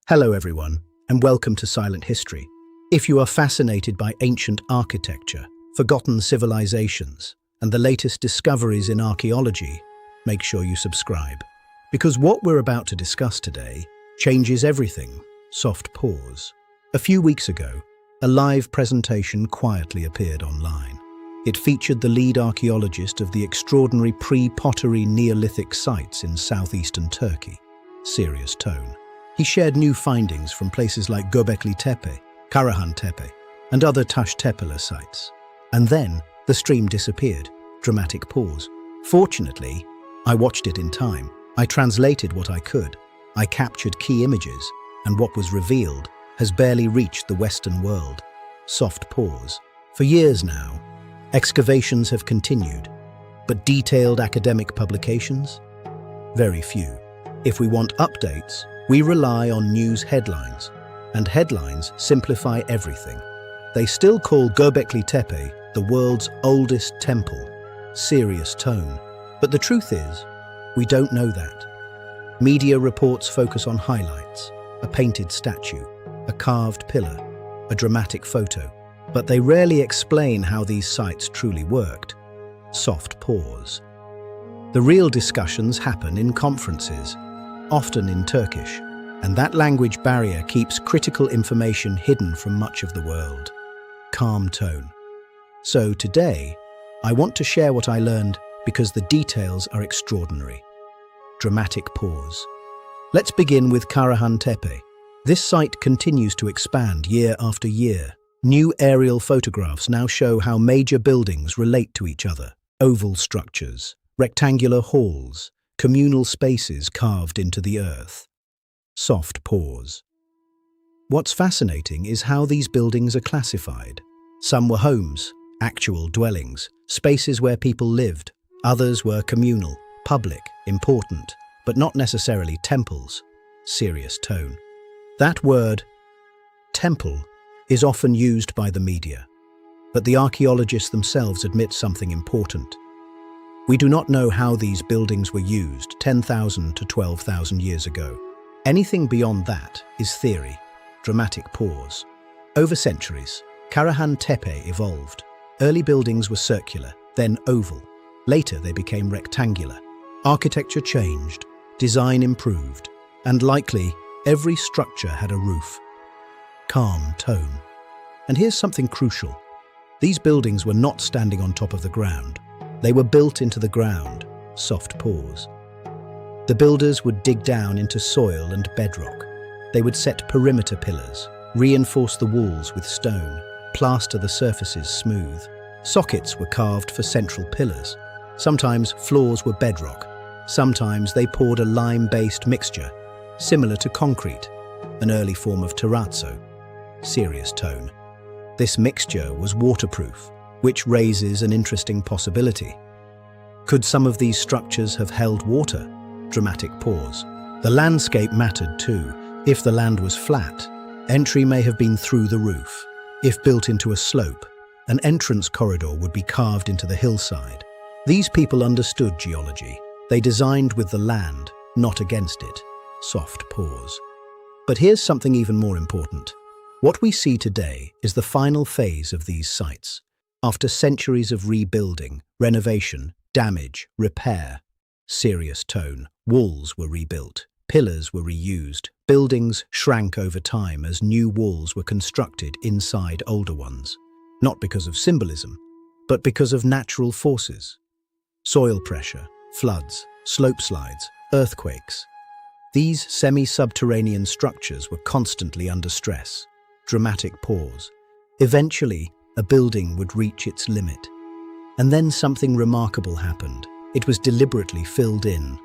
Hello everyone, and welcome to Silent History. If you are fascinated by ancient architecture, forgotten civilizations, and the latest discoveries in archaeology, make sure you subscribe. Because what we're about to discuss today changes everything. Soft pause. A few weeks ago, a live presentation quietly appeared online. It featured the lead archaeologist of the extraordinary pre-pottery Neolithic sites in southeastern Turkey. Serious tone. He shared new findings from places like Göbekli Tepe, Karahan Tepe, and other Taş Tepeler sites. And then the stream disappeared. Dramatic pause. Fortunately, I watched it in time. I translated what I could. I captured key images, and what was revealed has barely reached the Western world. Soft pause. For years now, excavations have continued, but detailed academic publications? Very few. If we want updates, we rely on news headlines, and headlines simplify everything. They still call Göbekli Tepe the world's oldest temple. Serious tone. But the truth is, we don't know that. Media reports focus on highlights, a painted statue, a carved pillar, a dramatic photo, but they rarely explain how these sites truly worked. Soft pause. The real discussions happen in conferences, often in Turkish, and that language barrier keeps critical information hidden from much of the world. Calm tone. So today, I want to share what I learned because the details are extraordinary. Dramatic pause. Let's begin with Karahan Tepe. This site continues to expand year after year. New aerial photographs now show how major buildings relate to each other. Oval structures, rectangular halls, communal spaces carved into the earth. Soft pause. What's fascinating is how these buildings are classified. Some were homes, actual dwellings, spaces where people lived. Others were communal, public, important, but not necessarily temples. Serious tone. That word, temple, is often used by the media, but the archaeologists themselves admit something important. We do not know how these buildings were used 10,000 to 12,000 years ago. Anything beyond that is theory. Dramatic pause. Over centuries, Karahan Tepe evolved. Early buildings were circular, then oval. Later they became rectangular. Architecture changed, design improved, and likely every structure had a roof. Calm tone. And here's something crucial. These buildings were not standing on top of the ground. They were built into the ground. Soft pause. The builders would dig down into soil and bedrock. They would set perimeter pillars, reinforce the walls with stone, plaster the surfaces smooth. Sockets were carved for central pillars. Sometimes floors were bedrock. Sometimes they poured a lime-based mixture, similar to concrete, an early form of terrazzo. Serious tone. This mixture was waterproof, which raises an interesting possibility. Could some of these structures have held water? Dramatic pause. The landscape mattered too. If the land was flat, entry may have been through the roof. If built into a slope, an entrance corridor would be carved into the hillside. These people understood geology. They designed with the land, not against it. Soft pause. But here's something even more important. What we see today is the final phase of these sites. After centuries of rebuilding, renovation, damage, repair. Serious tone. Walls were rebuilt. Pillars were reused. Buildings shrank over time as new walls were constructed inside older ones. Not because of symbolism, but because of natural forces. Soil pressure, floods, slope slides, earthquakes. These semi-subterranean structures were constantly under stress. Dramatic pause. Eventually, a building would reach its limit. And then something remarkable happened. It was deliberately filled in.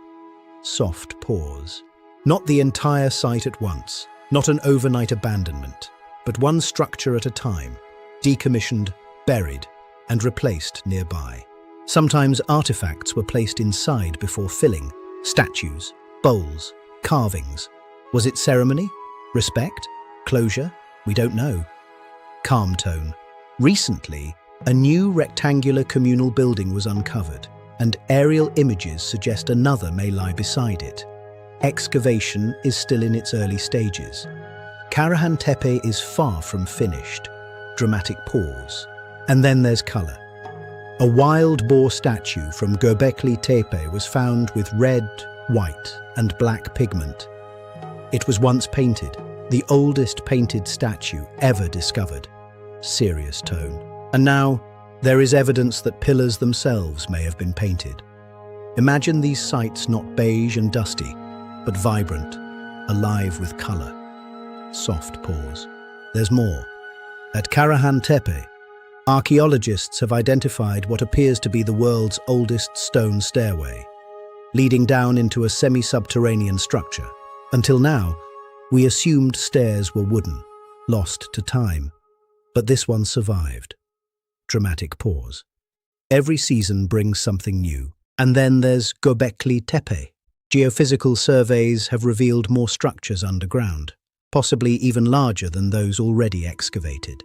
Soft pause. Not the entire site at once, not an overnight abandonment, but one structure at a time, decommissioned, buried, and replaced nearby. Sometimes artifacts were placed inside before filling. Statues, bowls, carvings. Was it ceremony? Respect? Closure? We don't know. Calm tone. Recently, a new rectangular communal building was uncovered, and aerial images suggest another may lie beside it. excavation is still in its early stages. Karahan Tepe is far from finished. Dramatic pause. And then there's color. A wild boar statue from Göbekli Tepe was found with red, white, and black pigment. It was once painted, the oldest painted statue ever discovered. Serious tone. And now, there is evidence that pillars themselves may have been painted. Imagine these sites not beige and dusty, but vibrant, alive with color. Soft pause. There's more. At Karahan Tepe, archaeologists have identified what appears to be the world's oldest stone stairway, leading down into a semi-subterranean structure. Until now, we assumed stairs were wooden, lost to time. But this one survived. Dramatic pause. Every season brings something new. And then there's Göbekli Tepe. Geophysical surveys have revealed more structures underground, possibly even larger than those already excavated.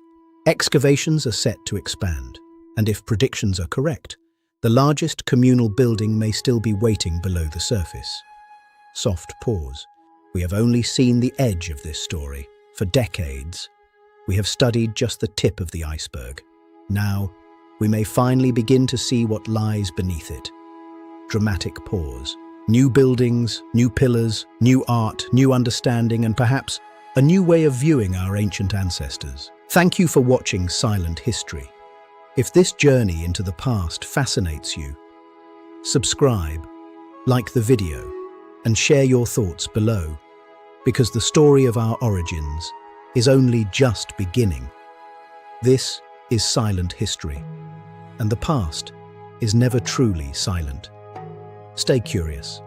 Excavations are set to expand, and if predictions are correct, the largest communal building may still be waiting below the surface. Soft pause. We have only seen the edge of this story. For decades, we have studied just the tip of the iceberg. Now, we may finally begin to see what lies beneath it. Dramatic pause. New buildings, new pillars, new art, new understanding, and perhaps a new way of viewing our ancient ancestors. Thank you for watching Silent History. If this journey into the past fascinates you, subscribe, like the video, and share your thoughts below, because the story of our origins is only just beginning. This is Silent History, and the past is never truly silent. Stay curious.